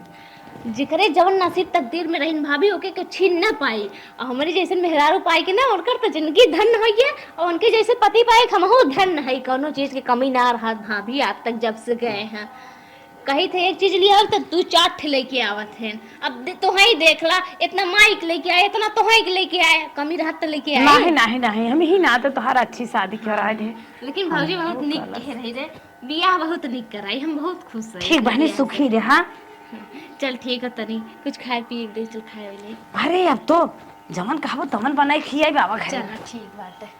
Speaker 1: जिकरे जवन नसीब तकदीर में रहीन भाभी ओके के छीन ना पाई और हमारी जैसे मेहरारू पाई के ना उनकर तो जिंदगी धन होइए और उनके जैसे पति पाए हमहु धन है कोनो चीज की कमी ना रहा भाभी आज तक जब से गए हैं कही थे एक चीज लिया तो दू चार ठे लेके आवत हैं। अब तो ही देखला इतना माइक लेके आए इतना तो ही लेके आए कमी रहा तो लेके आए
Speaker 3: नहीं हम ही ना तो तोहार अच्छी शादी कराए दे।
Speaker 1: लेकिन भाभी बहुत निक कह रही रे बियाह बहुत निक कराई हम बहुत खुश है।
Speaker 3: ठीक बहनी सुखी रे। हाँ
Speaker 1: चल ठीक है तनी कुछ खाए पिए दे चल खाए ले।
Speaker 3: अरे अब तो जमन कहबो तमन बनाई खियाई बाबा घर।
Speaker 1: चल ठीक बात है।